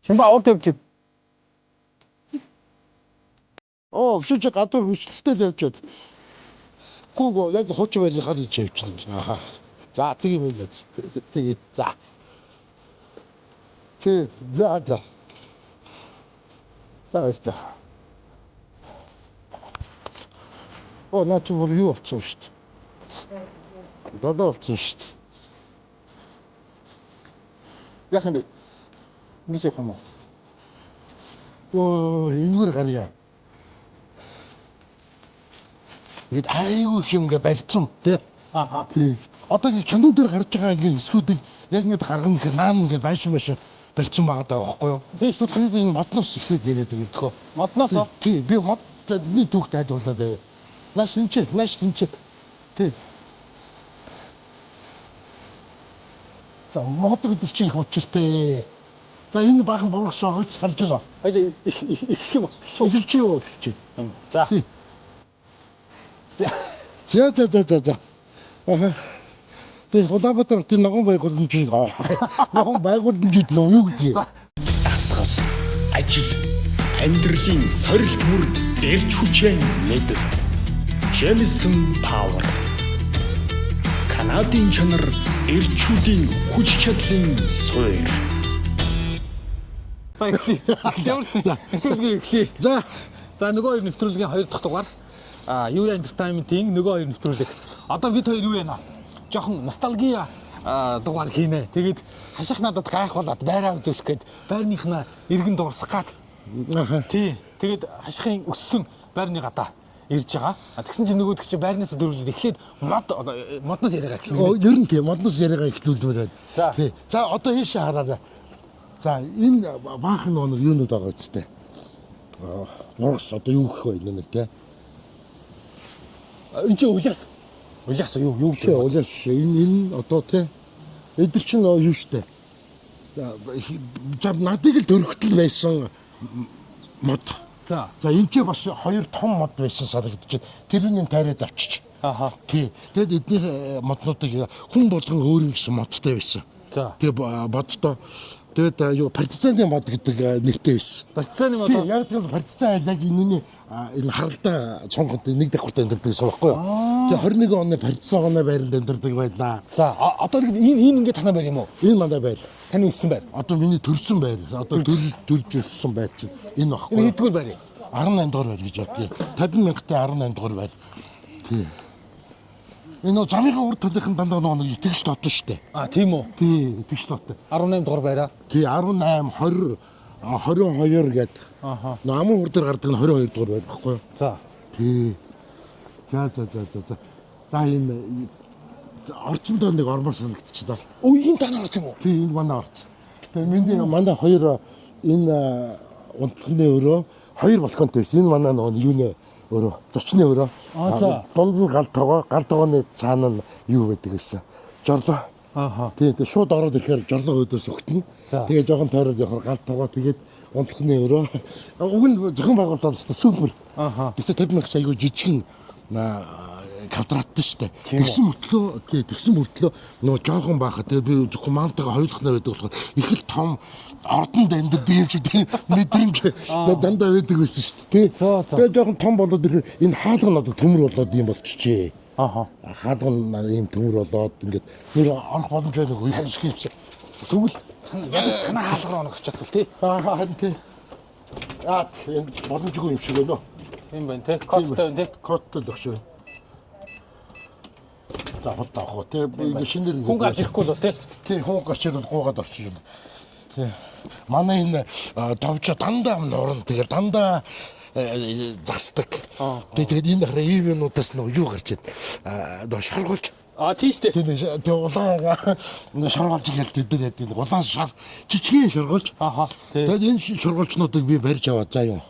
Чимба аваад явчих. Өшөөж гадуур хүчлэлтэй л явж бод. Гүү яг хуучин байрлал хад хийж явчихсан. Аха. За тийм юм л. Тэгээд за. Тэ за. За өстө. Наа чи бүр юу болчихсон шүү дээ. Додоо болчихсон шүү дээ. Яах юм бэ? Нэг явах юм уу? Энгүүр гарья. Гэт айгүй их юм гэ барьцсан тий. Тий. Одоо ингэ кино дээр гарч байгаа ингэ эсгүүдийг яг ингэ гаргана гэхээр наан ингэ байшин барьцсан байгаа даа байхгүй юу? Тийш Тэгвэл хаяг энэ модноос ихлээд яриад байгаа гэдэгхөө. Модноос оо. Тий, би мод миний түүхт айдуулаад байв. Нааш тэнчээ. Тий. За мод гэдэг чинь их учиртай. За энэ баахан бургас шоогч харж байгаа. Хоёул их юм. Илэрч юу гэж. За. За. Аха. Тэг Улаанбаатар тийм ногоон байгууламжийг ногоон байгууламжид л юу гэдгийг. Дасгал, ажил, амьдралын сорилт мөр эрч хүчээ мэдэр. Jameson Power. Канадын чанар эрчүүдийн хүч чадлын суурь. Нэвтрүүлгийн эхлэе. За Нөгөө хоёр нэвтрүүлгийн 2 дахь дугаар. Юу entertainment-ийн нөгөө хоёр нэвтрүүлэг. Одоо бид хоёр юу яана? Жохон ностальгия дугаар хийнэ. Тэгээд хаших надад гайхуулаад байраа үзүүлэх гээд байрныхнаа иргэн дуурсах гад. Тий. Тэгээд хашихын өссөн байрны гадаа ирж байгаа. Тэгсэн чинь нөгөөдөг чи байрнаас дөрвөлд эхлээд модноос яриагаа эхлэв. ер нь тийм модноос яриагаа эхлүүлмээр байна. Тий. За одоо ийшээ хараарай. За энэ баахан нэг юунууд байгаа үстэй. Нуус одоо юу гэх вэ нэг тий. Энд чи уляас юу гэж вэ? Уляас энэ одоо тий. Эдгээр чинь юу штэ. За надыг л дөрөгтөл байсан мод. За энэ ч бас хоёр том мод байсан санагдаж байна. Тэрүүний тайраад авчиж. Тий. Тэгэд эдгээр моднуудыг хүн болгон өөр гэсэн модтой байсан. За. Тэгээ боддоо. Тэгээд юу партизаны мод гэдэг нэртэй байсан. Партизаны мод. Яг тэгэл партизан яг энэ харалдаа цонгод нэг давхртай амьдардаг байсан байхгүй юу? Тэгээ 21 оны партизан оны байранд амьдардаг байлаа. За одоо энэ ингээд танаа байр юм уу? Энэ манай байр. Таны өссөн байр. Одоо миний төрсөн байр. Одоо төрж өссөн байр чинь энэ багхгүй. Энэ хэдгээр байр? 18 дугаар байр гэж бодъё. 50 мянгатын 18 дугаар байр. Тий. Энэ замын урд талынхан дандаа нэг итгэж дотно штэ. Тийм үү? Тий, итгэж дотно. 18 дугаар байраа. Тий, 18, 20, 22 гээд. Намын хурд дээр гардаг нь 22 дугаар байр багхгүй юу? За. Тий. За. За энэ орчиндөө нэг ормор санагдчихлаа. Энэ танаа орч юм уу? Тий, энэ манай орч. Тэгээ манай хоёр энэ унтлагны өрөө хоёр балконтой байсан. Энэ манай нөгөө юуны өрөө, зочны өрөө. Дунд нь гал тогооны цаана нь юу байдаг байсан. Жорлоо. Тий, тэгээ шууд ороод ирэхээр жорлоо өдөөс өгтөн. Тэгээ жоохон тойроод явахаар гал тогоо тэгээд унтлагны өрөө. Уг нь зохион байгуулалт супер. Гэхдээ 50 мянга аягүй жижигэн квадраттай штэ. Тэгсэн мөртлөө нөгөө жоохон баахад тэгээ би зөвхөн маунтайгаа хойлохнаа байдаг болохоор их л том ордонд амьд юм шиг тийм мэдрэмж дандаа байдаг байсан штэ тий. Тэгээ жоохон том болоод энэ хаалга нь одоо төмөр болоод юм болчихжээ. Хаалга нь ийм төмөр болоод ингээд нэг орох боломж байдаг үе хэвчээ. Тэгвэл танаа хаалга руу онох чатвал тий. Харин тий. Энэ боломжгүй юм шиг байна. Тийм байна тий. Кодтой байна тий. Кодтой л өгшөө. За хот тий шинээр хүн гарч ирэхгүй л бол тий. Тий хүн гарч ирэл гуугаад орчих юм. Тий. Манай энэ довж дандаа нурна тэгээд дандаа засдаг. Тэгээд энэ хараа ивэнүүдээс нэг юу гарч ид шаргуулж. Тийш тий. Тэгээд улаан шаргуулж ихэд бид нэг улаан жижигхэн шаргуулж. Тэгээд энэ шаргуулчнуудыг би барьж аваад заа юу.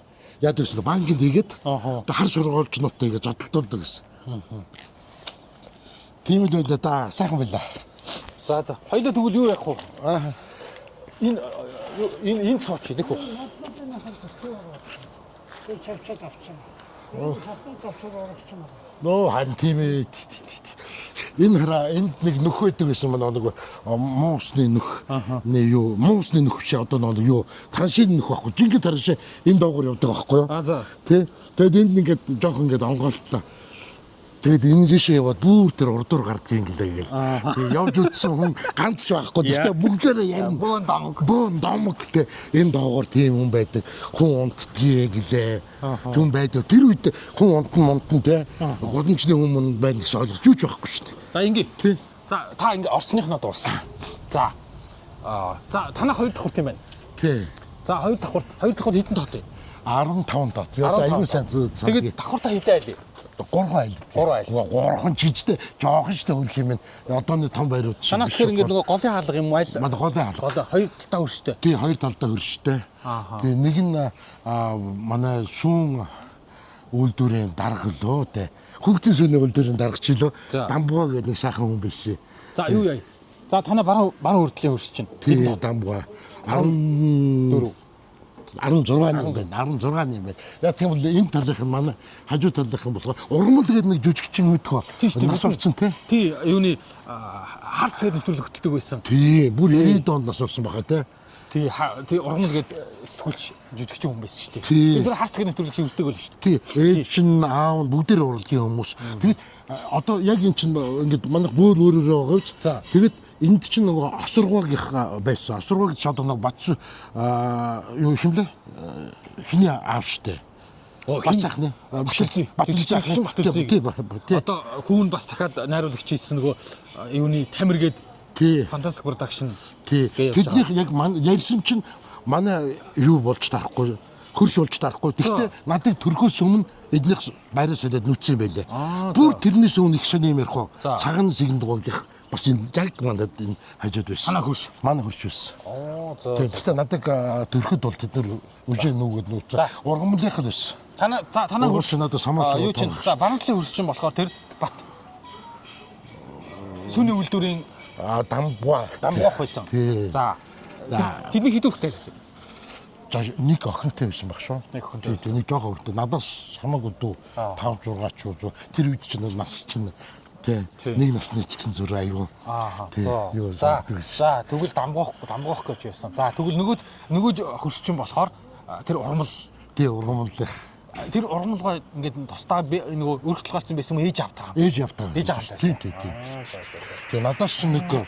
Яд гэсэн банкнд хийгээд хар шаргуулчнуудыг зодтолдуулдаг гэсэн. Тийм л байлаа да. Сайхан байлаа. За. Хоёлоо тэгвэл юу яах вэ? Энэ цооч идэх үү? Нөө харин тийм ээ. Энэ хараа энд нэг нөх байдаг гэсэн манай нэг муусны нөх. Нэ юу муусны нөх чи одоо нэг юу траншин нөх байхгүй. Жинхэнэ траншин энэ доогоор явдаг байхгүй юу? За. Тэ. Тэгээд энд ингээд жоох ингээд онгоолттой. Тэгээд энэ жишээ яваад бүр тэр урдуур гардгийн гэлээ гээл. Тэгээд явж үтсэн хүн ганц байхгүй. Тэгтээ бүгдээрээ ярина. Бөөн домог тэ энэ доогоор тийм хүн байдаг. Хүн унтдгийг гэлээ. Хүн байдаг. Тэр үед хүн унтан тэ гудамжны хүмүүс байна гэсэн ойлгож юуч байхгүй шүү дээ. За ингээ. Тий. За та ингээ орчныхноо дууссан. За. За танах 2 давхурт юм байна. Тий. За 2 давхурт хэдэн тоотой? 15 дот. Яг аюу сайн заа. Тэгээд давхуртаа хэдэн айл? 3 айл. 3 айл. 3хан жижигтэй жоохон штэ хөрх юм. Одооны том байрууд шиг. Танаас тэгэхээр ингээ нөгөө голын хаалга юм айл. Манай голын хаалга. Голоо 2 талдаа өрштэй. Тий 2 талдаа хөрштэй. Тэгээ нэг нь манай сүүн үйлдвэрийн дарга лөө тэ. Хүүхдийн сүүний үйлдвэрийн даргач лөө. Дамбуга гэдэг нэг сайхан хүн байсан. За юу яа. За танаа баруун хүртлийн хөрш чинь. Тий дамбуга 16 юм байна. Яг тийм бол энэ талынх нь манай хажуу талынх нь болохоор ургамал гэдэг нэг жүжигчин мэдхөө. Нас орсон тий. Тий юуны харц гэдэг нэвтрүүлэг хөтэлдэг байсан. Тий бүр 90 донд нас орсон баха тий. Тий ургамал гэдэг сэтгүүлч жүжигчин хүн байсан шүү дээ. Тий. Тэр харц гэдэг нэвтрүүлэг шиг үздэг байл шүү дээ. Тий ээж чинь аав нь бүгдээр урлагийн хүмүүс. Тэгээд одоо яг эн чинь ингээд манай бүр өөрөөрөө байгааз. Тэгээд энд чинь нөгөө осургуугийнх байсан. Осургуу гэж одоо нэг бац юу хэмлээ? Хиний аав штэ. Бацаахны Батэлзий. Одоо хүүн бас дахиад найруулагч хийсэн нөгөө юуны Тамир гээд фантастик продакшн. Тэднийх яг ярьсан чинь манай юу болж тарахгүй, хөрш болж тарахгүй. Гэхдээ надад төрхөөс өмнө эднийх байраас солиод нүцсэн байлээ. Бүр тэрнээс өмнө их сони юм ярих уу? Цагаан сэгэн дугуйгийнх бас энэ яг мандад энэ хажууд байсан. Манай хөрш байсан. Гэхдээ надад төрөхөд бол тэд нар үжээ нүгэд нүцсэн. Ургамлынх л байсан. Танаа хөрш надад самаас юу чинь баруун талын хөрш чинь болохоор тэр бат сүний үйлдвэрийн дамбуах байсан. За. Тэдний хэдэн хүүхдтэй байсан? За нэг охинтой байсан баг шүү. Нэг жоох охинтой. Надаас хамаагүй дүү 5 6 ч үү. Тэр үед чинь нас чинь нэг насны ч гэсэн зүр аюу. За тэгвэл дамгуух гэж байсан. За тэгвэл нөгөө хөрш чинь болохоор тэр ургамал. Ургамал. Тэр ургамалгаа ингээд тусдаа нөгөө өргөцөл гарсан байсан юм ээж автаа. Ээж автаа. Тий. Тэгээ надаас ч нэг 10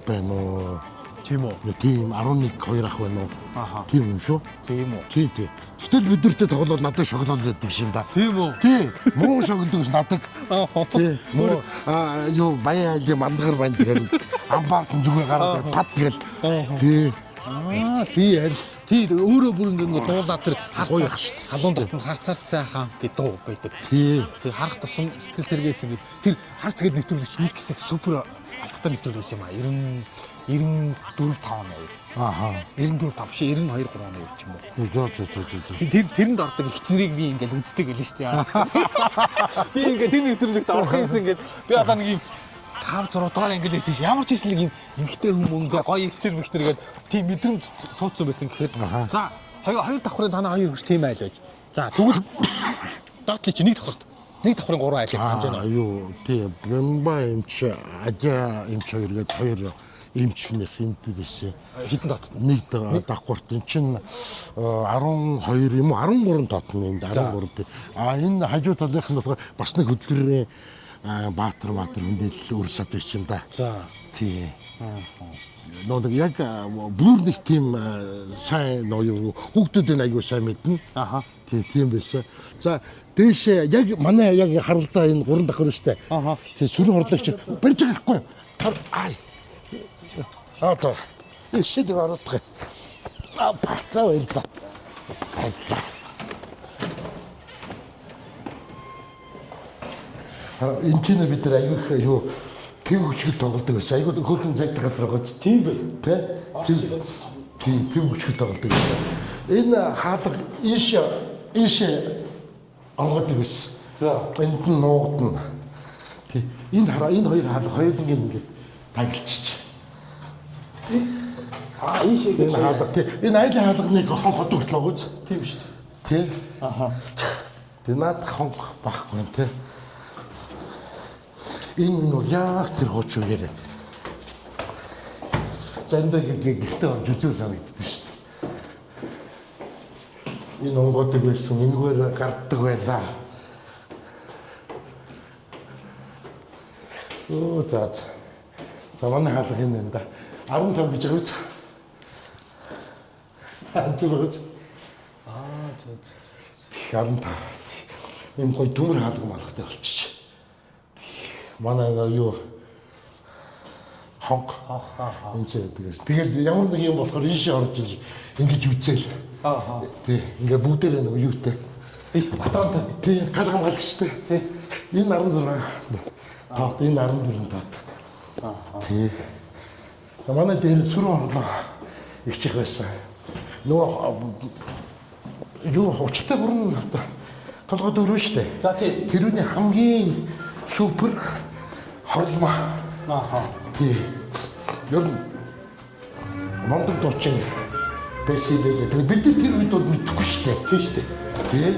байна уу? Тийм үү? Тийм 11 2 ах байна уу? Тийм юм шүү. Тийм үү? Тий. Гэтэл бид нартэй тоглоод надад шоколад өгдөг юм да. Тийм үү? Тий. Муу шоколад өгс надад. Тий. Муу юу баяа айлын мандгар байна тэгээд амбаарт зүгээ гараад пад тэгэл. Тий. Тий өөрөө бүр ингэ дуулаад тэр харцаах шүү дээ. Халуун дотор харцаарч сайхан гэдэг дуу байдаг. Тий. Тэг харах тусам сэтгэл сэргээс ингэ тэр харц гэдэг нэвтрүүлэгч нэг хэсэг супер алдтай нэвтрүүлэг байсан юм а. 94 5 ши 92 3 оны үуч юм уу. Тэрэнд ордог хичнэрийг би ингээл үздэг байлээ шүү дээ. Би ингээд тэр нэвтрүүлэгт орох юмсан ингээд би одоо нэг юм 5 6 дахь англи хэлсэн ш. Ямар ч хэсэг нэг юм эмхтэй хүмүүнгээ гоё ихчэр мэгчнэргээд тийм мэдрэмж суудсан байсан гэхэд. За хоёр давхрын танаа хоёр хөрш тийм айл байж. За тэгвэл доотлоо чи нэг давхрын 3 айл санаж байна. Юу тийм бэмба эмч адя эмч хоёр гээд хоёр эмчний хинт байсан. Хитэн дот. Нэг давхурт эн чин 12 юм уу 13 дотны энд 13. Энэ хажуу талынх нь болохоор бас нэг хөдөлгөрийн Баатар мэдээлэл өрсөд байсан юм да. За. Тий. Нෝдаг яг бүр нэг тийм сайн нөө хүүхдүүд энэ аягүй сайн мэднэ. Тийм байсан. За дээшээ яг манай яг харалдаа энэ 3 давхар штэ. Тий сүрэн хорлагч барьж байгаа хгүй. Ай. Аа. Ишэдэг ородох. За байлаа. Энэ чинь бид нар аягүй их юу пив хүчил тоглодог байсан. Аягүй хөрхэн зайтай газар байгаа ч тийм бай. Тийм пив хүчил тоглодог байсан. Энэ хаадаг ийш онгодог байсан. За энд нь нуугдна. Тийм энэ хоёр хаалга хоёулангийн ингээд таглчих. Ийш энэ хаалга тийм энэ айлын хаалганыг хонход өгтлөө гоц. Тийм шүү дээ. Тийм. Тэ наад хонх байхгүй тийм. Энэ бол яг тэр хууч үгээр. Зандаа гэртээ орж үзүүл санагддаг шүү дээ. Энэ онгодог байсан, энэгээр гарддаг байлаа. Оо за. За манай хаалга энэ энэ да. 15 гэж өгөөч. Тэгвэл за. 15. Ийм гоё төмөр хаалга малхтай болчих. Манай юу хонх энэ ч тэгээс. Тэгэл ямар нэг юм болохоор ийшээ орж иж ингэж үзээл. Тий. Ингээ бүгдээр нэг юутай. Тийш батонтой. Тий, галгам галгчтай. Тий. Энэ 16. Тат энэ 14 тат. Тий. Манай дээр сүрэн орлоо ихчих байсан. Нөгөө юу очтой бүрэн толгойд өрөө штэ. За тий. Тэрүүний хамгийн супер хорлмаа. Тий. Ер нь Монгол дуучин байсан байлээ. Тэгээ бид тэр үед бол мэдэхгүй штэ. Тий штэ. Тий.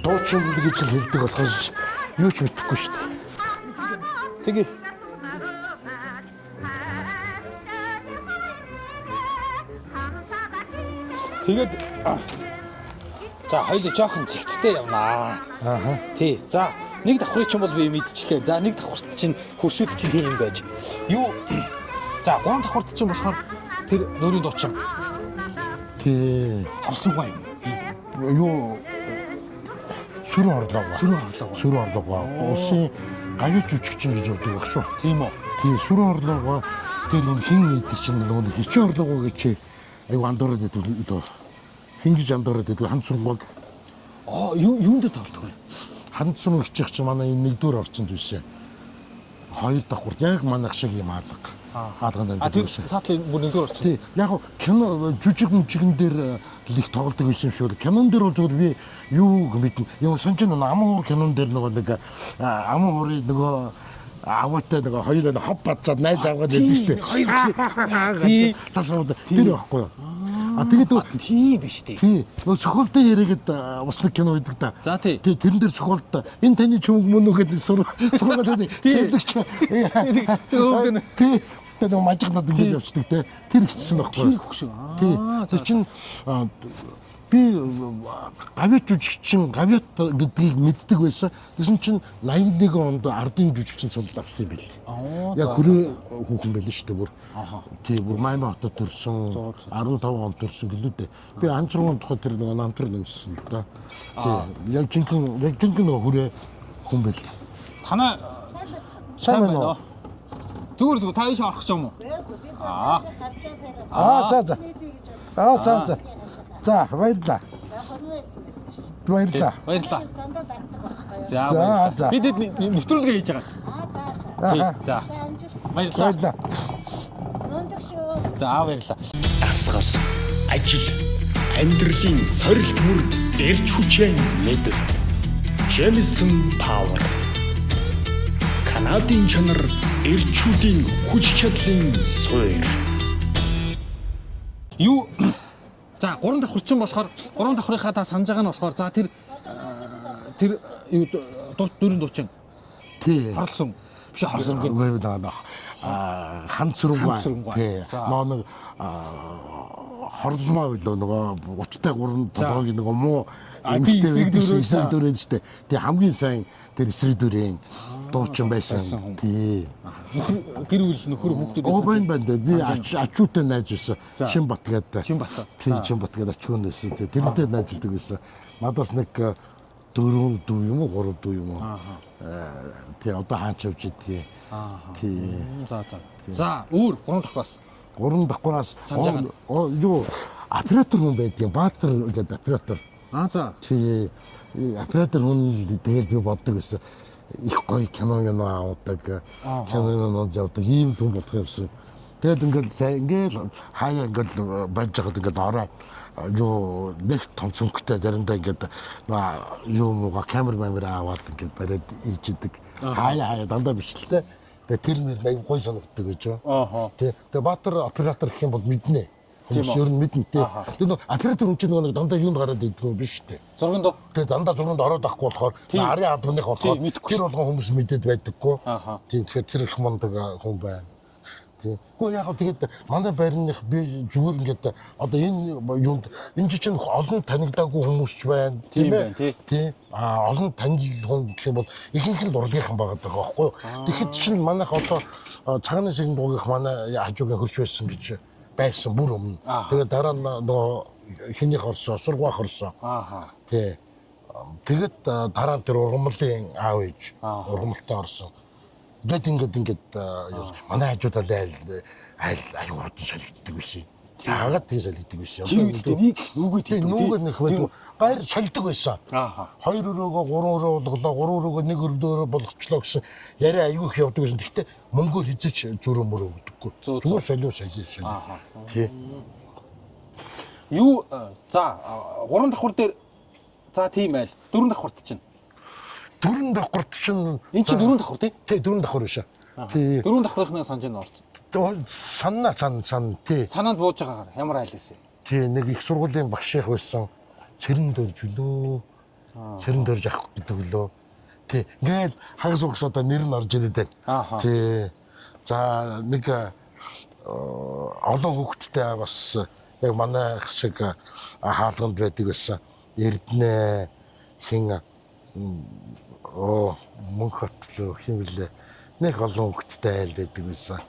Дуучин гэж л хэлдэг болохоос юу ч мэдэхгүй штэ. Тэгээ Тэгээд за хоёул жоохон зэгцтэй явнаа. Тий. За нэг давхрыг чинь бол би мэдчихлээ. За нэг давхрт чинь хөршүүд чинь тийм юм байж. Юу? За гурван давхрт чинь болохоор тэр нөрийн дуучин. тий. Хорсонгүй юм. Юу сүрэн орлоо. Сүрэн орлоо. Улсын гавьяа жүжигчин гэж явдаг баг шүү. Тийм үү? Тий, сүрэн орлоо тэр нэг хин идэж чинь нэг хичээ орлоо гэж аюу андуураад идэв. Хингиж андуураад идэв хан цунгаг. Юунд дээр тоглох вэ? Хан цунг хичих чинь манай энэ нэгдүгээр орчинд байсан. Хоёр давхурд яг манайх шиг юм хаалганд тэр саатлын бүр нэгдүгээр орчин. Тий, яг кино жүжигэн дээр л их тоглодог байсан юм шүү. Кинон дээр бол зүгээр би юу мэднэ. Юм сончин аман хуур кинон дээр нэг аман хуурын нөгөө аваатай нөгөө хоёулаа хов бацаад найз авгаад байдаг шүү. Тий, тасууд тэр байхгүй юу? Тэгээд тийм биш тий. Тий, нөгөө сөхөлтэй яриад бас нэг кино байдаг да. За тий. Тэрэн дээр сөхөлт энэ таны чүмэг мөн үү гэдэг сургууль сэдвч. Тий. Тэр нөгөө мажигнаад ингэж явчихдаг те. Тэр их чинь баггүй. Тэр хөх шиг. Тий. Тэр чинь би гавьяа жүжигчин гавьяат гэдгийг мэддэг байсан. Тэгсэн чинь 81 онд ардын жүжигчин цол авсан юм бэл. Яг хүрээ хүүхэн байл шүү дээ бүр. Тий, бүр Майна хотод төрсөн 15 онд төрсөн гэлээ дээ. Би анцрын тухай тэр нөгөө намтар нэмсэн л да. Тий. Яг жинхэнэ нөгөө хүрээ хүн байл. Танаа сайн байна уу? Зүгээр та ийш орох ч юм уу? За. За, баярлалаа. Баярлалаа. За. Бид нэвтрүүлгээ хийж байгаа. За. Баярлалаа. За, баярлалаа. Дасгал, ажил, амьдралын сорилт мөр эрч хүчээр мэд. Jameson Power. Канадын чанар эрчүүдийн хүч чадлын суурь. Юу за 3 давхрчин болохоор 3 давхрынхаа та санаж байгаа нь болохоор за тэр юу дөрөв дуучин. Тий. Хорлсон. Биш хорлсон гэдэг. Үгүй ээ. Хан цүрэнгүй. Тий. Нэг хорлмоо билүү нөгөө 30-тай 3 толгойг нөгөө муу эмэгтэй эсрэг дүрэн штэ. Тий хамгийн сайн тэр эсрэг дүрэн дуучин байсан. Тий. Гэр бүл нөхөр хүүхдүүд. Байна. Би ачуутай найз байсан. Шинбат гэдэг. Тий, Шинбат гэдэг ачуун байсан. Тэрнтэй найздаг байсан. Надаас нэг 4 дүү юм уу 3 дүү юм уу. Тий одоо хаач явж идгээ. Тий. За, өөр 3 давхраас. 3 давхраас юу оператор хүн байдгийн Баатар гэдэг оператор. За. Тий оператор хүн тэгэл би боддог байсан. Их гоё кино авдаг. Кинонод явдаг. Ийм хүн болох юмсан. Тэгэл ингээл хаяа ингээл байж байгаад ингээд ороо юу нэг том цөмгтэй заримдаа ингээд юу камер аваад ингээд бариад ирж идэг. Хаяа дандаа биш л те. Тэгээ тэр мөр нэг гоё санагддаг гэж. Тий. Тэгээ Баатар оператор гэх юм бол мэднэ. Хүмүүс ер нь мэднэ те. Тэр нэг оператор хүн чинь нэг дандаа юунд гараад идэх юм биш үү? Зурганд. Тэгээ дандаа зурганд ороод авахгүй болохоор арын адмных болохоор тэр болгон хүмүүс мэдээд байдаггүй. Тийм тэгэхээр тэр их мундаг хүн байна. Тийм. Гэхдээ яг тэгээд манай байрных би зүгээр ингээд одоо энэ юунд энэ чинь олон танигдаагүй хүмүүс ч байна. Тийм ээ. Тийм. Олон танил хүн гэх юм бол ихэнх нь урлагийнхан байгаа байхгүй юу? Тэгэхэд чинь манайх одоо цагааны шиг дуугийнх манай хажуугийн хөрч байсан гэж байсан бүр өмнө. Тэгээд дараа нь нөгөө хинийх орсон, сургуулах орсон. Тий. Тэгээд дараа нь тэр ургамлын аав ээж ургамлтай орсон. Ингээд манай хажуудаа айл аюу хурдан солигддаг байсан. Яагаад тийм солигддаг байсан? Тэр үед нэг нүгөө тийм нүгөө нэг байдаг. Гайр солигддог байсан. 2 өрөөгөө 3 өрөө болголоо, 3 өрөөгөө 1 өрөөрөө болгочлоо гэсэн яриа аюу их явдаг байсан. Гэхдээ мөнгөөр хизэж зүрх мөрөө өгдөггүй. Зүгээр солио. Тий. Юу за 3 давхар дээр за тийм айл 4 давхарт чинь. 4 давхарт чинь энэ чинь 4 давхар тий? Тий 4 давхар биш. Тий. 4 давхрынхаа санаж нь орсон. Сан тий. Санаанд бууж байгаагаар ямар айл байсан? Тий нэг их сургуулийн багш их байсан. Цэрэн дөрж үлөө. Цэрэн дөрж авах гэдэг үлөө. Тий. Ингээд хагас угс одоо нэр нь орж ирээд байна. Тий. За нэг олон хүүхэдтэй бас яг манай шиг хаалганд байдаг байсан. Эрдэнэ хин мөнхөт хин вүлээ. Нэг олон хүүхэдтэй айл байдаг байсан.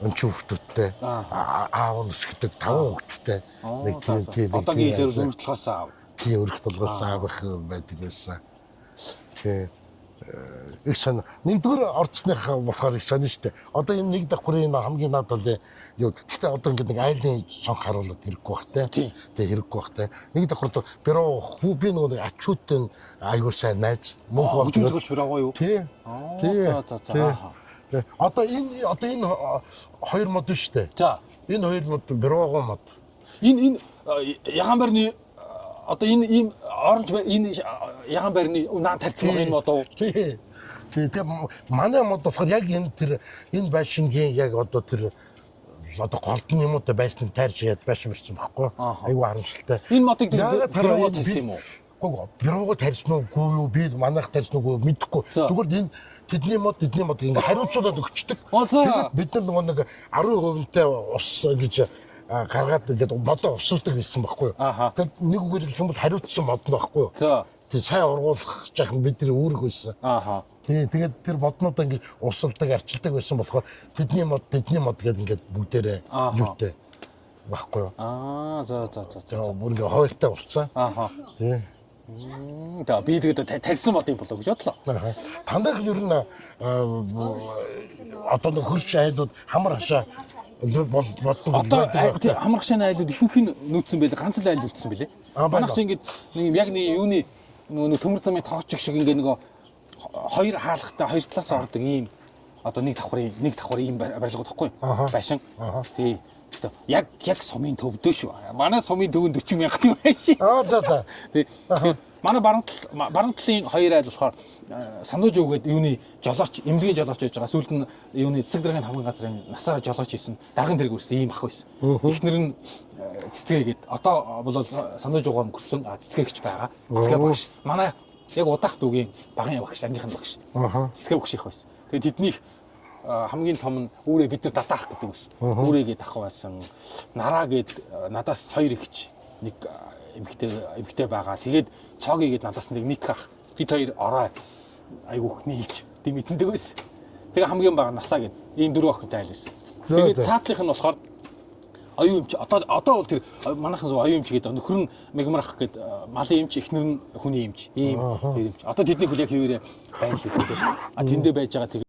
Өнчүү хүүхдүүдтэй аав нисгдэг 5 хүүхдтэй нэг тийм одоогийн хэлээр өргөдлөхөөс аав. Тийм өргөдлөхөөс аав байдаг байсан. Тэгээ их сан нэгдүгээр орцсных болохоор их санаа штэ. Одоо энэ нэг давхрын хамгийн наад бол юу гэхдээ одоо ингээд нэг айлын сонх харуулаад хэрэггүй бах те. Тэгээ хэрэггүй бах те. Нэг давхрд бюро би нэг ачуутын аягүй сайн найз мөнх болж бюрогоо юу? Тийм. За. Одоо энэ хоёр мод шүү дээ. За. Энэ хоёр мод бюрогоо мод. Энэ ягаан барьны одоо энэ ийм оранж энэ ягаан барьны наад тарьсан энэ мод уу? Тий. Тэгээ манай мод болохоор яг энэ байшингийн яг одоо тэр одоо голдон юмутай байсныг тайрч яад байшин бэрсэн байхгүй. Айгу харамсалтай. Энэ модыг бюрогоо тарьсан юм уу? Гоо бюрогоо тарьсан уугүй юу? Би манайх тарьсан уугүй мэдэхгүй. Зүгээр энэ тэдний мод ингэ хариуцуулаад өгчдөг. Тэгээд бид нар нөгөө нэг 10%-тай ус гэж гаргаад ингээд модоо усалдаг байсан байхгүй юу. Тэгээд нэг үгээр хүмүүс хариуцсан мод нь байхгүй юу. Тэг сайн ургуулах жаахан бид нар үүрэг байсан. Тэгээд тэр моднуудаа ингээд усалдаг, арчилдаг байсан болохоор тэдний мод гэдэг ингээд бүгдээрээ юутай байхгүй юу. За. Бүр ингээд хойлтой болцсон. Тий. За би тэгээд тарьсан мод юм болоо гэж бодлоо. Тандах ер нь одоо нэг хөрч айлууд хамар хашаа боддог. Одоо хамар хашааны айлууд ихэнх нь нүүцсэн байлээ, ганц л айл үлдсэн байлээ. Манайх чи ингээд нэг яг нэг юуны нөгөө төмөр замын тоочиг шиг ингээд нөгөө хоёр хаалгатай хоёр талаас ордог ийм одоо нэг давхар ийм барилга байхгүй юу? Байшин. Тий. Яг сумын төвдөө шүү. Манай сумын төвөнд 40,000 тийм байшин. За. Тий. Манай баруун талын хоёр айл болохоор санууж өгөөд юуны жолооч, эмнэлгийн жолооч байж байгаа. Сүүлд нь юуны цэцэг даргын хамгийн газрын насаараа жолооч хийсэн. Даргын тэрэг үрсэн ийм ах байсан. Эхнэр нь цэцгээгээд одоо бол санууж өгөөм гөрсөн цэцгээгч байгаа. Цэцгээ багш. Манай яг удаах дүүгийн багын багш, ангийнхан багш. Цэцгээ багш их байсан. Тэгээд тэднийх хамгийн том нь үүрээ бид нар датаах гэдэг ус. Үүрээгээ давхавсан. Нараа гээд надаас хоёр ихч нэг эмэгтэй байгаа. Тэгээд цоогийг гээд надаас нэг ах. Бид хоёр ороо айгүйх нийлж димитэндэг байсан. Тэгээ хамгийн бага насаа гээд ийм 4 охинтой айл байсан. Тэгээд цаатлынх нь болохоор оюун эмч одоо бол тэр манайхан оюун эмч гэдэг нөхөр нь мегмарах гээд малын эмч эхнэр нь хүний эмч ийм эмч. Одоо тэдний хөл яг хэвээрээ байлаа. Тэндээ байж байгаа.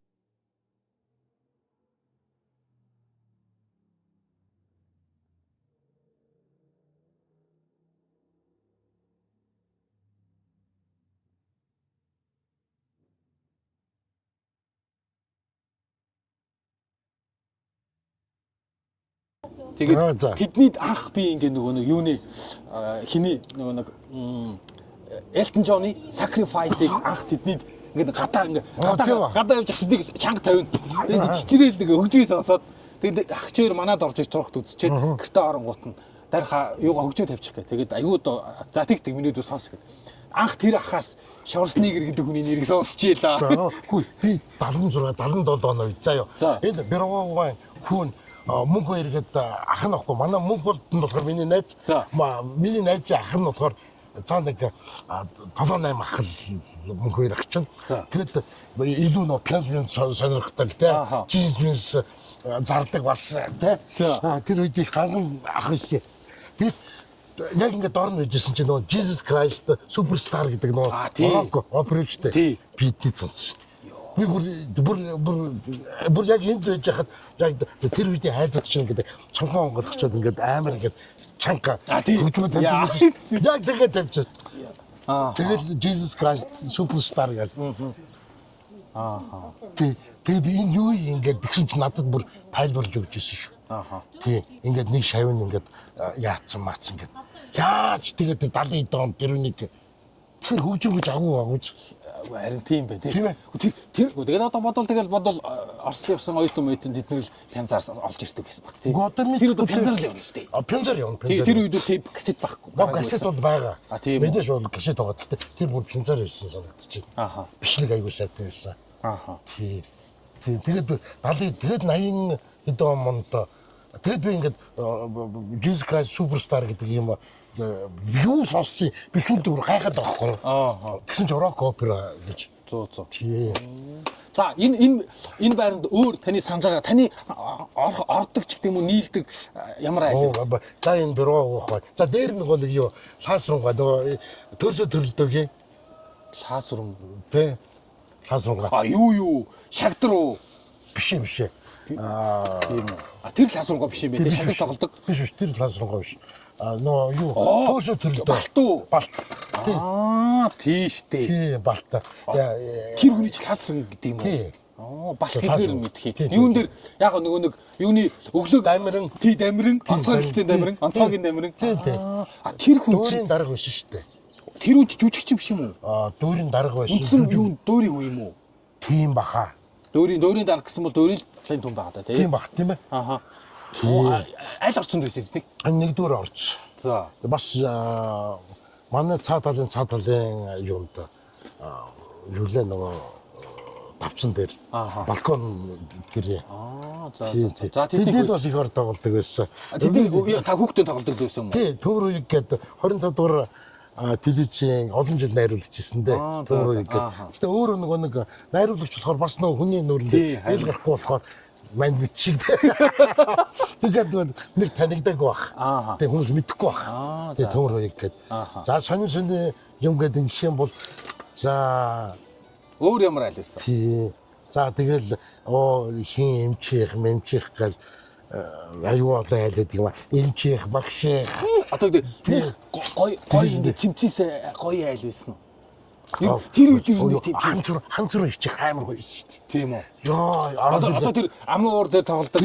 Тэгээд тэдний анх би ингээ нөгөө нэг юуны хиний нөгөө нэг Elton John-ы Sacrifice-ыг анх тэдний ингээ гадаа явж ахсдыг чанга тавина. Тэгээд чичрээл нэг хөгжөөс сонсоод Тэгээд ах чигээр манад орж иж зурагт үзчихэд гэртээ оронгууд нь дарха юугаа хөгжөө тавьчих гэ. Тэгээд аюу за тэг миний дүү сонс гэ. Анх тэр ахаас Шварценеггер гэдэг хүний нэрийг сонсчихъя л. Хүү би 76 77 оны үед заяа. Энэ Беровын хүн мөнгө хэрэгэд ах нь ахгүй. Манай мөнгө болд нь болохоор миний найз. Миний найз ах нь болохоор цаа нэг 7-8 ах л мөнгө хоёр ах чинь. Тэгээд илүү нөө пенсион сонирхдаг те. Жизнес зардаг бас те. Тэр үед их ганган ах шээ. Би яг ингээд дорно гэжсэн чинь нөгөө Jesus Christ Superstar гэдэг нөгөө рок операштэй бидний сонссон шүү дээ. Би бүр яг энд байж хахад яг тэр үеийн хайлтууд чинь ингээд цонхон онголгочод ингээд амар ингээд чанга хөгжмөд тавьчихсан шүү дээ. Яг тэгээд тавьчих. Тэгэл Jesus Christ Superstar гэж. Тэгээд би энэ юу ингээд тэгсэн чинь надад бүр тайлбарлаж өгч ирсэн шүү. Тий, ингээд нэг шавь ингээд яатсан маацсан гэдэг. Яаж тэгээд 70 онд тэр үнийг тэр хөгжим гэж агуу. Харин тийм бай тий. Тэр тэгээд одоо бодвол Оросд явсан оюутан тэднийг пянзаар олж ирдэг гэсэн баг тий. Тэр одоо пянзаар л явна шүү дээ. Пянзаар явна. Тэр үед тэп кассет байхгүй. Кассет бол байгаа. Мэдээж бол кассет байгаа. Гэхдээ тэр бүр пянзаар байсан санагдчихэв. Бичлэг аягүй сайтай байсан. Тий. Тэгээд 70 тэгээд 80 хэдэн онд тэгээд би ингээд Jesus Christ Superstar гэдэг юм юу сонссон би сүлд бүр гайхаад байгаа байхгүй. Тэгсэн чинь рок опера гэж. 100. Тий. За энэ байранд өөр таны санаж байгаа таны ордог ч гэдэг юм уу нийлдэг ямар айл. За энэ бюро гоохой. За дээр нэг бол юу лаасрунга нөгөө төрсө төрөлдөг. Лаасрун. Тий. Лаасрунга. Юу шагдар уу? Биш. Тийм үү. Тэр лаасрунга биш юм бэ? Шагдар тоглодог. Биш тэр лаасрунга биш. Нөө юу төрсө төрөлдөг. Балт уу? Балт. Тийш дээ. Тий балт. Тэр хүний ч лаасрун гэдэг юм уу? Тий. Балт гэдгээр мэдхий. Юун дээр яг нөгөө нэг юуны өглөө дамиран, тий дамиран, онцгой хэлцээ дамиран, онцгойн дамиран. Тий. Тэр хүн дүүрийн дарга байсан шүү дээ. Тэр үуч жүжигч биш юм уу? Дүүрийн дарга байсан. Үндсэн юу дүүрийн хүн юм уу? Тийм баха. Дүүрийн дарга гэсэн бол дүүрийн талын түн байгаа да тий. Тийм бах тийм ээ. Аль орцонд байсан тий? Нэгдүгээр орц. За. Бас манай цаа талын юунд юулээ нөгөө тавцсан дээр балкон гэрээ. За тэдний бас их ор тоглодог байсан. Тэдний та хүүхдүүд тоглодог байсан юм уу? Тий, Төв рүү гээд 25 дугаар телевизийн олон жил найруулж ирсэн дээ. Төв рүү гээд. Гэтэ өөрөө нөгөө нэг найруулагч болохоор бас нөгөө хүний нүрэнд ил гарахгүй болохоор манд мэд шиг дээ. Тэгээд нэг танигдаг байх. Тэгээд хүмүүс мэдэхгүй байх. Тэгээд Төв рүү гээд. За сонин юм гэдэг нэг юм бол за өөр ямар айл байсан? Тий. За тэгэл хин эмчих гэл аюу олон айл гэдэг юм. Эмчих багших. Одоо гой ингэ цэмцээс гоё айл байсан уу? Тэр үед юу тийм ханцруу ичих амар гоё шүү дээ. Тийм үү? Йоо одоо тэр амын уур дээр тоглодог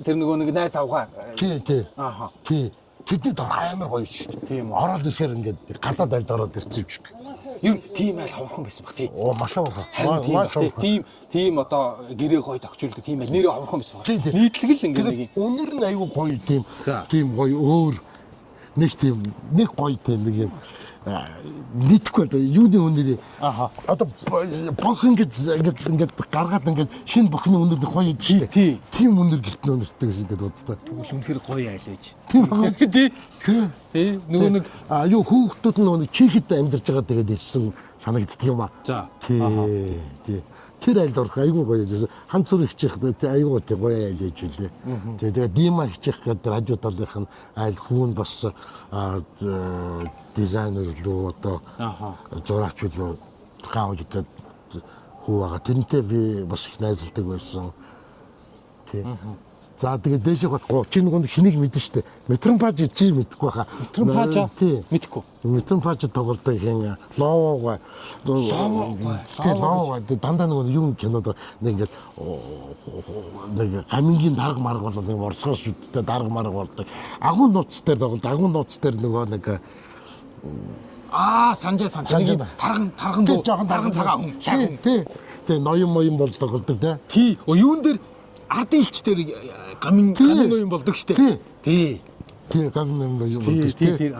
тэр нөгөө нэг найз авгаа. Тий. Тий. Тэдний амар гоё шүү дээ. Тийм үү? Ороод ирэхээр ингээд гадаад айлд ороод ирчих юм шиг. Юу тийм айл ховорхон байсан баг тий. Маш ховорхон. Тийм одоо гэрээ гоё тогтчулдаг тийм айл нэрээ ховорхон байсан баг. Нийтлэг л ингээд нэг. Өнөр нь аюу гоё тийм гоё өөр нэг гоё тийм нэг юм мэдхгүй одоо юуны өнөрөө одоо бох ингээд гаргаад ингээд шинэ бохны өнөр нэг гоё идэв шүү дээ. Тийм өнөр гэрт нөөсдөг гэсэн ингээд боддог. Тэгвэл үнэхээр гоё айл ээж. Тийм байна. Тий. Нөгөө нэг юу хүүхдүүд нь нөгөө чихэд амьдарч байгаа тэгээд ирсэн санагддаг юм аа. За. Тий. Тэр айлд орох айгүй гоё байсан. Ханцур хичих айгүй гоё айл ээж үлээ. Тэгээд Дима хичих гэдэг радио талынх нь айл хүн бас дизайнер лөө одоо зураач лөө гауж гэдэг хүү байгаа. Тэрнтэй би бас их найзалдаг байсан. Тий. За тэгээд дээшээ чи нэг хэнийг мэдэн штэ. Метромпаж чи мэдэхгүй хаа. Метромпаж мэдэхгүй. Метромпаж тоглолдог хин ловоо дандаа нэг юм кинод нэг ингээд нэг гамингийн дарга марга бол нэг орсгоос шүттэй дарга марга болдог. Агуу нууц дээр тоглолдог. Агуу нууц дээр нөгөө нэг санжаа тарган цагаан хүн. Тий. Тэгээ ноён болдог тий. Тий. Юун дээр ардын элчтэр гамин юм болдог штэ. Тий. Тий, гавн юм болдог тий. Тий.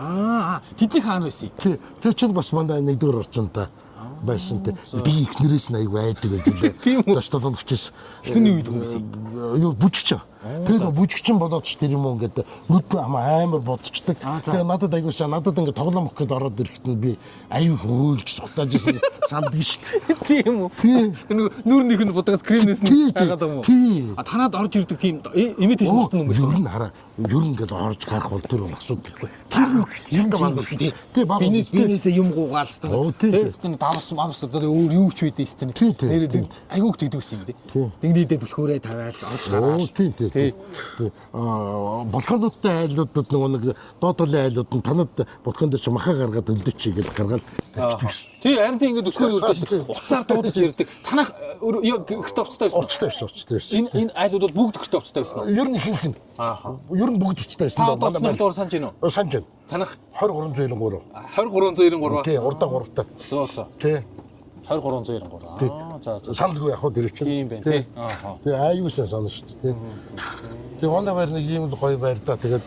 Тэдний хаана байсан? Тий. Тэр чинь бас манай нэгдүгээр орчонтой байсан тий. Би ихнэрээс нь аягүй айдаг байлээ. Даш толон хүчээс ихний үед хүмүүс юу бүжигч. Тэгээд бүжигчин болоод ч тэр юм уу ингээд нүд амар бодчихдаг. Тэгээд надад аягуулсаа надад ингээд тоглоом өгөх гээд ороод ирэхэд нь би аюу хөөлж цухтааж ирсэн санддаг шүү дээ. Тийм үү? Тий. Нүүрнийх нь бодогоос кремнээс нь хагаад юм уу? Тий. Танаад орж ирдэг тийм имитейшн болтон юм шүү. Юу н хараа. Юу н ингээд орж гарах бол тэр бол асуудалгүй. Тэр юм баг шүү дээ. Тий баг. Бинээсээ юм гуугаал тий. Тэгээд давс одоо өөр юу ч үдээ шүү дээ. Нэрээ айгууг тэгдэгсэн юм дээ. Тэгнийдээ түлхүүрээ тавиал орж гараад. Тий. Балкануудтай айлуудад нөгөө нэг доотлын айлууд нь танад балкон дээр ч махаа гаргаад өлдөч гэж гаргаад. Тий харин тийм ингээд өсгөр үлдээш. Уцаар дуудаж ирдэг. Танах гэрте уцтай байсан. Уцтай байсан. Энэ айлууд бол бүгд гэрте уцтай байсан. Ер нь ихэнх нь. Ер нь бүгд уцтай байсан. Манай маань санаж байна уу? Санаж байна. Танах 2393. 2393. Тий, урдаа 3-таа. Зөө. Тий. 2393. За. Саналгүй яг хоо тэр чинь. Тийм байна тий. Тий, аюулсан санаа шүү дээ тий. Тэгээ манай байр нэг ийм л гоё байр да. Тэгээд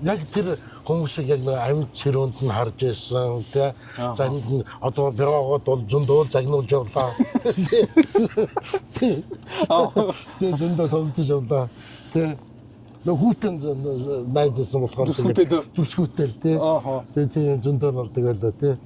яг тэр хүмүүсийг яг нэг амьд цэрүүнд нь харж ирсэн тий. За энэ одоо бюрогод бол зөндөө загнуулж явлаа. Тий. Тий, зөндөө тоглож явлаа. Тий. Хүүтэн найдсан болохоор дүрсгүүтээр тий. Тэгээ зөндөө болдог байлаа тий.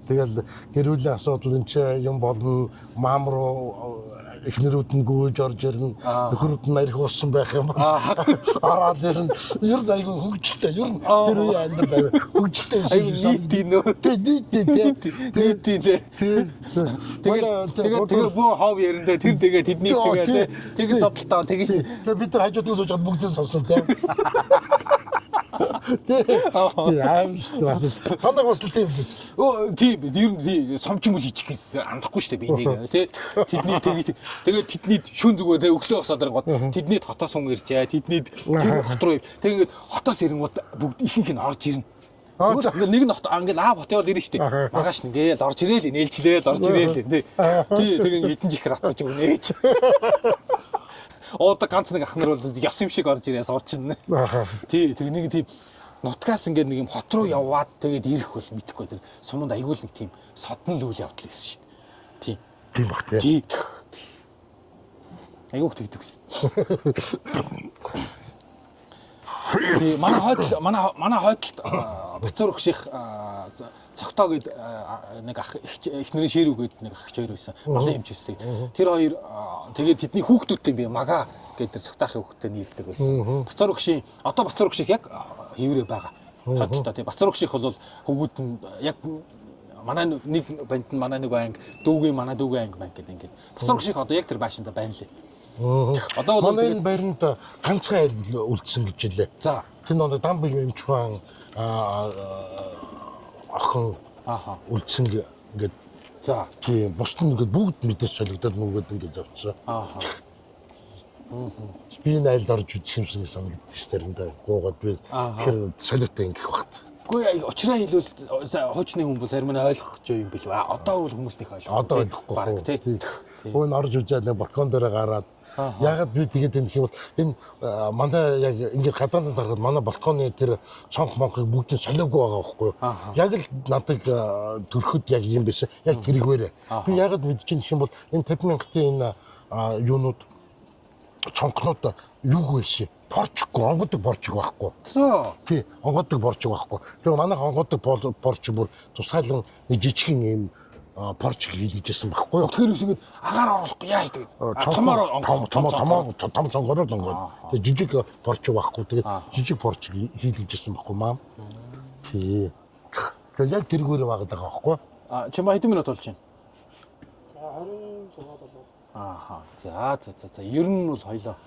Тэгэл гэр бүлийн асуудал энэ ч юм болно маам руу эхнэрүүд нь гүйж орж ирнэ нөхрүүд нь арх болсон байх юм ороод ирнэ ер нь айгүй хөгжилтэй ер нь тэр үе амьдрал хөгжилтэй тэгээ бөө хов яриндаа тэр тэгээ тэдний тэгээ зодтолтоо тэгээ бид нар хажууд нь сууж бүгдээ сонсон тий. Ханаг бас тийм л шүү. Оо тийм ер нь сомчин үл хийчих гэсэн андахгүй шүү дээ би нэг тий. Тэдний тэгээд тэдний шүн зүгөө тий өглөө босоод ирэнгууд тэдний хотоос хүн иржээ. Тэдний тэр хот руу тэгээд хотоос ирэнгууд бүгд ихэнх нь орж ирнэ. Ингээд нэг нь ингээд аав хот явал ирнэ шүү дээ. Маргааш ингээл орж ирээл нээлжлээл орж ирээл тий. Тэгээд эдэн чих ратч өгнөөч. Оо ганц нэг ах нар бол яс юм шиг орж ирээс орчихно. Тий, тэг нэг тийм нутгаас ингээд нэг юм хот руу яваад тэгээд ирэх бол мэдэхгүй тэр суманд аягүй л нэг тийм содон л үйл явдал гэсэн шүү дээ. Тий. Тийм баг тий. Аягүй тэгдэг гэсэн. Тий, манай хойдолд Бацар өгших цогтоо гээд нэг ах эхнэрийн ширүү гээд нэг ах хоёр байсан. Малын эмчээстэй. Тэр хоёр тэгээд тэдний хүүхдүүдтэй би мага гэдэг цогтоохын хүүхдтэй нийлдэг байсан. Бацар өгшийн одоо Бацар өгших яг хэврээ байгаа. Хойдолтой тий. Бацар өгших бол хөвгүүд нь яг манай нэг банд нь манай нэг банк дүүгийн манай дүүгийн анги банк гэдэг ингээд. Бацар өгших одоо яг тэр байшинда байна лээ. Одоо бол манай байранд ганцхан айл үлдсэн гэж хэлээ. За. Тэр нэг дамбыг эмчхан охин үлдсэн ингээд. За. Тийм бусд нь ингээд бүгд мэдээс солигдоод нүгэд ингээд завцсан. Би найл орж үзэх юмсан санагддаг шүү дээ. Гуугаад би хэр солиотой ингэх багт. Үгүй очроо хэлвэл хуучны хүн бол зарим нь ойлгох юм биш. Одоо бол хүмүүс нэг ойлгохгүй. Одоо ойлгохгүй тий. Хөөе орж үзээд нэг балкон дээр гараад ягаад би тэгээд энэ бол энэ манай яг ингээд гадаадаас харахад манай балконы тэр цонх монхыг бүгдийг солиогүй байгаа байхгүй юу? Яг л надад төрөхөд яг юм байсан. Яг тэрэгвэрээ. Би ягаад мэдчихэх юм бол энэ 50,000-ийн энэ юунууд цонхнууд юу байсан? Порчгүй, онгодог порчг байхгүй. Тий, онгодог порчг байхгүй. Тэгээ манайх онгодог порч бүр тусгайлан нэг жижигхэн юм порч хийлгэжсэн байхгүй юу? Тэр үсгээд агаар оруулахгүй яаж тэгээд том цонгороо л онгод. Тэгээ жижиг порч байхгүй. Тэгээ жижиг порч хийлгэжсэн байхгүй маам. Тий. Тэгээ яг тэргээр байгаад байгаа байхгүй. Чим хэдэн минут болж байна? За 26 болов. За. Ер нь бол хоёлоо.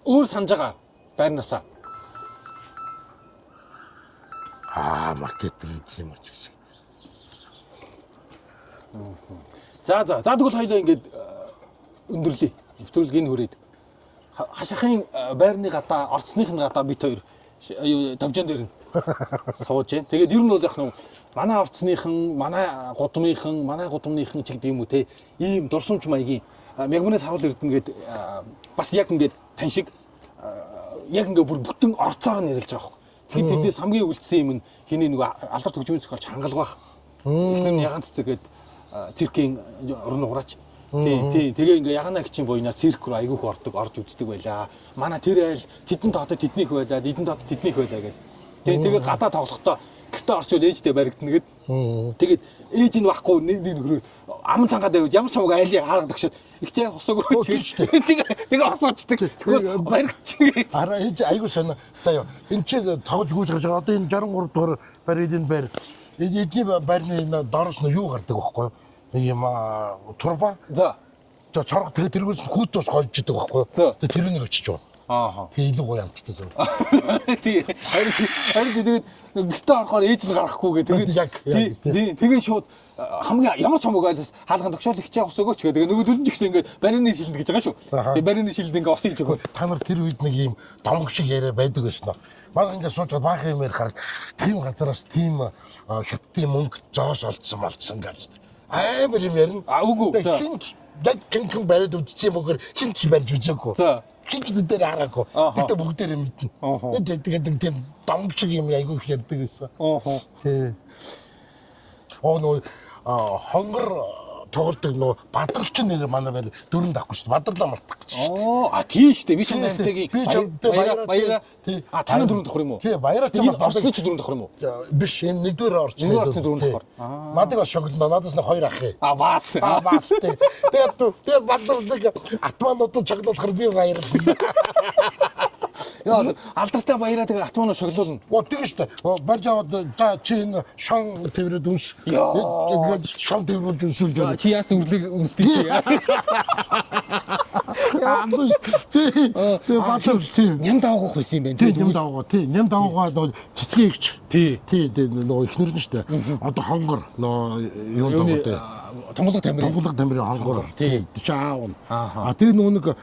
Өөр санаж байгаа байрнаасаа. Маркетинг юм аа гэж. За тэгвэл хоёлоо ингээд өндөрлөе. Нэвтрүүлгийг хүрээд хашахын байрны гадаа, орцсныхын гадаа бит хоёр тавжаан дээр сууж जैन. Тэгээд ер нь бол яг нэг манай орцсныхан, манай гудамныхан ч гэдэг юм уу те ийм дурсамж маягийн мягманы саруул эрдэнэ гээд бас яг ингээд тань шиг яг ингээд бүр бүтэн орцоор нь ярилж байгаа юм. Тэгэхээр тэднээс хамгийн үлдсэн юм нь хиний нөгөө алдар төгжмийн зохиолч хангалбах. Эхнэр нь ягаан цэцэг гээд циркийн уран нуграач. Тий. Тэгээ ингээ ягана гिचийн буйнаар цирк руу айгүйх орж үздэг байлаа. Манай тэр айл тэдэн доотод тэднийх байлаа, эдэн доотод тэднийх байлаа гэл. Тэгээ гадаа тоглохдоо гэртээ орчвол ээжтэй баригдана гэд. Тэгээд ээж нь байхгүй нэг нөхрөө ам цангаад байвал ямар ч хамаагүй айлыг хаардаг шүүд. Игчээ хосог руу чиглэж. Тэгээ хосоочдаг. Тэгээ баригдчих. Араа ээж айгуу сонио. За ёо. Энд чи тоглож гүйж байгаа. Одоо энэ 63 дугаар барилын байр. Эдний байрны доороос нь юу гардаг байхгүй юу? Нэг юм турба. За. За цорго тэргээс хүүтөөс гойж идэг байхгүй юу? Тэр нэг очиж байна. Ааха. Тэгээ илүү гоё амттай зав. Тий. Харин тэгээд гэртээ орохоор ээж нь гарахгүй тэгээд тэгээ шууд хамгийн ямар ч хамаагүй айлс хаалган тогшоол ихчээ ус өгөөч гэдэг. Нөгөө дүн ч гэсэн ингээд барины шилдэ гэж байгаа шүү. Тэгээ барины шилдэ ингээд ус хийж өгөө. Та нар тэр үед нэг юм домог шиг яриа байдаг байсан. Манай ингээд суучаад баахан юмэр хараад тийм газараас тийм хятадын мөнгө жоос олцсон гэж. Амар юм ярина. Үгүй. Хин яг бариад үдчихсэн юм өгөр хин барьж үзээгүй. За. Хин дээр хараагүй. Тэгтээ бүгдээрээ мэднэ. Тэгээд тийм домог шиг юм айгүй их ярьдаг байсан. Тий. Нөө хонгор тоглолтог нөө бадралч нэр манай байр дөрөнд авахгүй шүү дээ. Бадрлаа мартах гэж шүү дээ. Тийм шүү дээ. Би ч нартай баяра. Таны дөрөнд авах юм уу? Тий, баяраа ч бас орчны ч дөрөнд авах юм уу? Биш, энэ нэгдүгээр орчны дөрөнд авах. Надад бас шоглоо. Надаас нэг хоёр ах ээ. Бас. Тэгээд бадралдаг атмануудад шоглоолохор би баяр. Яа, алдартай баяраа тэгээ атманууд шоглуулна. Тийм шүү дээ. Барж аваад за чи энэ шон тэрвэрэд үнс. Шон тэрвэрүүлж үнсүүл. Чи яасан үрлэг үнсдэг чи. Тэгээ бадрал тийм. Ням давах байсан юм байна. Тийм ням давгаа. Тийм ням давгаа цэцгээ игч. Тий. Нөгөө ихнэр нь шүү дээ. Одоо хонгор юу дагуутай. Тонголог тамирын хонгор. Тийм. Чаав. Тэгээ нөгөө нэг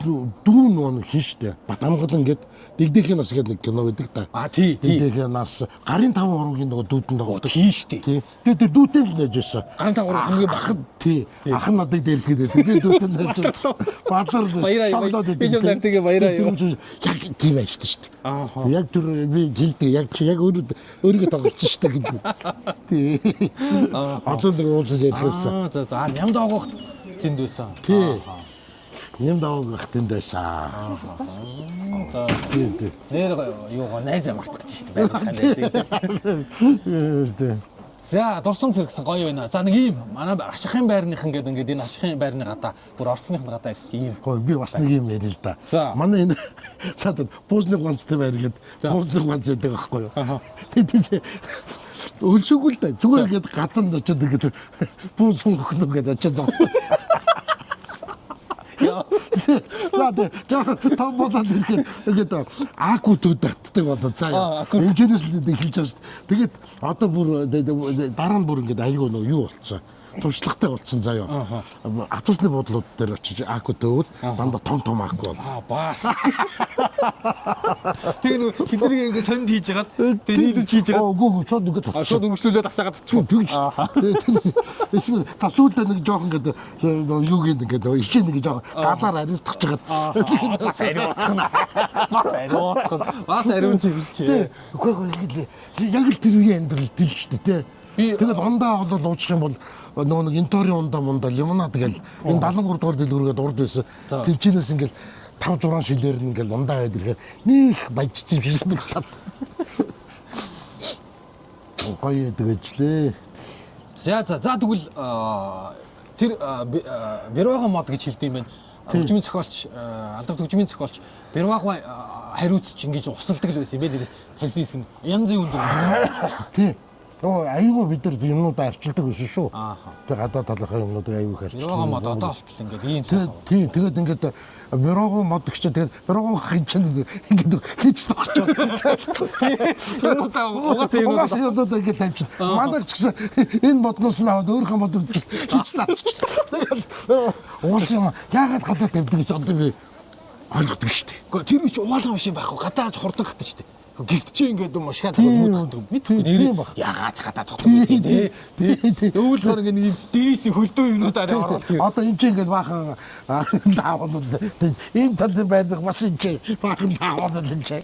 дүүн нөгөө хин штэ бат амгалан гээд дэгдэхийн нас гэдэг нэг кино байдаг та. Тий. Дэгдэхийн нас гарын 5 ургийн нөгөө дүүтэн дагуулдаг. Тийм штэ. Тэгээд дүүтэн л нэж байсан. Гарын 5 ургийн хамгийн бах. Тий. Ах нь надад дээрлэхэд би дүүтэн нэж. Бадар. Би ч нартэйгээ баяраа юу. Яг тийм байжтай штэ. Яг түр би гэлдэг яг өөрийгөө тоглолцсон штэ гэдэг. Тий. Одоо нэг уулзаж ярих юмсан. За ням давахт тэнд байсан. Тий. Ням давах тэнд байсан. Тий. Нэр юу найзаа мартах гэж шүү дээ. За дурсан зэрэгсэн гоё байна. За нэг ийм манай ашихын байрныхан гэдэг энэ ашихын байрны гадаа бүр орцныхын гадаа ирсэн ийм. Гоё би бас нэг юм ярил л да. Манай энэ цаадад буузны ганцтай байр гэдэг буузны ганц гэдэг байхгүй юу. Тэгээд өлсөгүй л да. Зүгээр гээд гадна очиод гэдэг бууз хөнгөнө гэдэг очиод зогсдог. За бодоод ирэхэд акутууд татдаг одоо цаа. Хэмжээнээс л хэлж байгаа шүү дээ. Тэгээд одоо бүр дараа нь бүр ингээд аягүй нөө юу болцсон. Туршлагатай болцсон заяа. Автобусны буудлууд дээр очиж акут өвөл дандаа том аку бол. Бас. Тэгээ нөө хидрийг ингээд сонд хийж хагаад тэгээ нийлүүлж хийж байгаа. Үгүй шууд ингээд татчих. Шууд өмчлүүлээд асаагаад татчих. Тэгж. Эсвэл за сүйдээ нэг жоохон ингээд юу гэдэг ингээд ичээ нэг жоохон гадаар ариутгах жагаад. Бас ариун цэвэрлж. Үгүй яг л тэр үеийн амьдрал дэлжтэй те. Тэгээд ондоо бол уучих юм бол нөгөө нэг инторийн ундаа лимонад гэл энэ 73 дугаар дэлгүүргээд урд байсан. Тэнчнээс ингээл 5-6 шилээр нь ингээл ундаа байд ирэхээр нөх баяжчихсан юм шиг санагдаад. Гоё дэгэжлээ. За тэгвэл тэр Бэрвага мод гэж хэлдэг юм байна. Төгжмийн зохиолч алдар төгжмийн зохиолч Бэрвага хариуцч ингэж усалдаг л байсан юм байна. Тарьсан хэсэг нь янзын үнд. Тий. Аюу бид нар юмнуудаа арчилдаг байсан шүү. Тэгээ гадаа талынхаа юмнуудыг аюу их арчилдаг. Бэрвага мод одоо болтол ингээд ийм. Тийм тэгээд ингээд Бэрвага мод гэж тэгээд Бэрвага хинчэнд ингээд хийж тогчоо. Угаас юмнуудаа ингээд тавьчих. Манай ч гэсэн энэ модноос нь аваад өөрийнхөө модод хийж таацчих. Тэгээд угаасаа яагаад гадаа тавьдаг гэсэн одоо би ойлгохгүй шүү дээ. Гэхдээ тэр үуч угаалга машин байхгүй гадаа хурдан хатдаг шүү дээ. Гэрт чи ингээд мушгаа мөддөг тийм баг. ягаад гадаа тогтдог юм тий. Өвөл хор ингээд дээс хөлдөө юмнуудаар оруулах. Одоо энэ ч ингээд баахан даавал энэ танд байдаг машин чи баахан даавал энэ чи.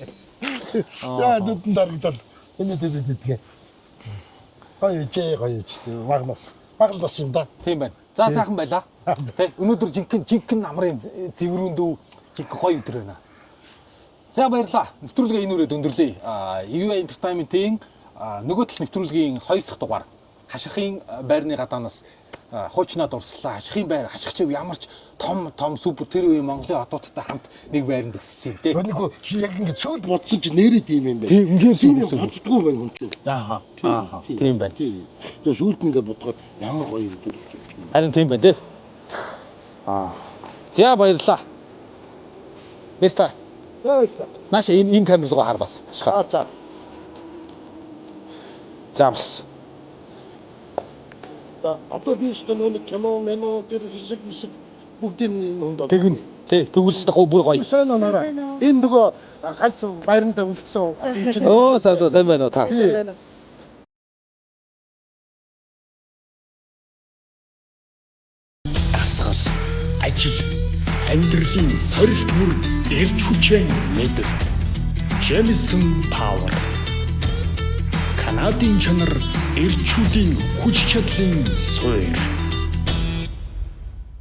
Яа дутан дарагдаад энэ дэдэ. Гоё магнас юм да. Тийм байна. За сайхан байлаа. Тэ өнөөдөр жинхэнэ намрын зэврүүндүү жинхэнэ гоё өдөр байна. За баярлалаа. Нэвтрүүлгээ энэ үрээд өндөрлөе. UA Entertainment-ийн нөгөө тал нэвтрүүлгийн 2 дахь дугаар хашихын байрны гадаанаас хуучнаад урслаа. Хашихын байр хашигч ямар ч том супер тэр үе Монголын хотуудтай хамт нэг байранд өссөн юм дээ. Өнөөгөө яг ингээд сүйд бодсон чи нэрээ тийм юм байна. Тийм ингээд тийм боддгоо байна хүн чинь. Аа. Тийм байна. Тэгээ сүйд ингээд бодгоо ямар гоё юм бэ. Харин тийм байна тий. За баярлалаа. Бэста. Маш энэ камер руу хар бас. За. За бас. Одоо би ч нэг кино тэр хэсэг бүгдийн хүнд. Тэгвэл төгөлсөд бүр гоё. Сайн онороо. Энэ нөгөө ганцхан баяранда үлдсэн. Оо сайн байна уу та. Асгал, ажил, амьдралын сорилт бүр эрч хүчээр нэдэг. Jameson Power. Канадын чанар эрчүүдийн хүч чадлын суурь.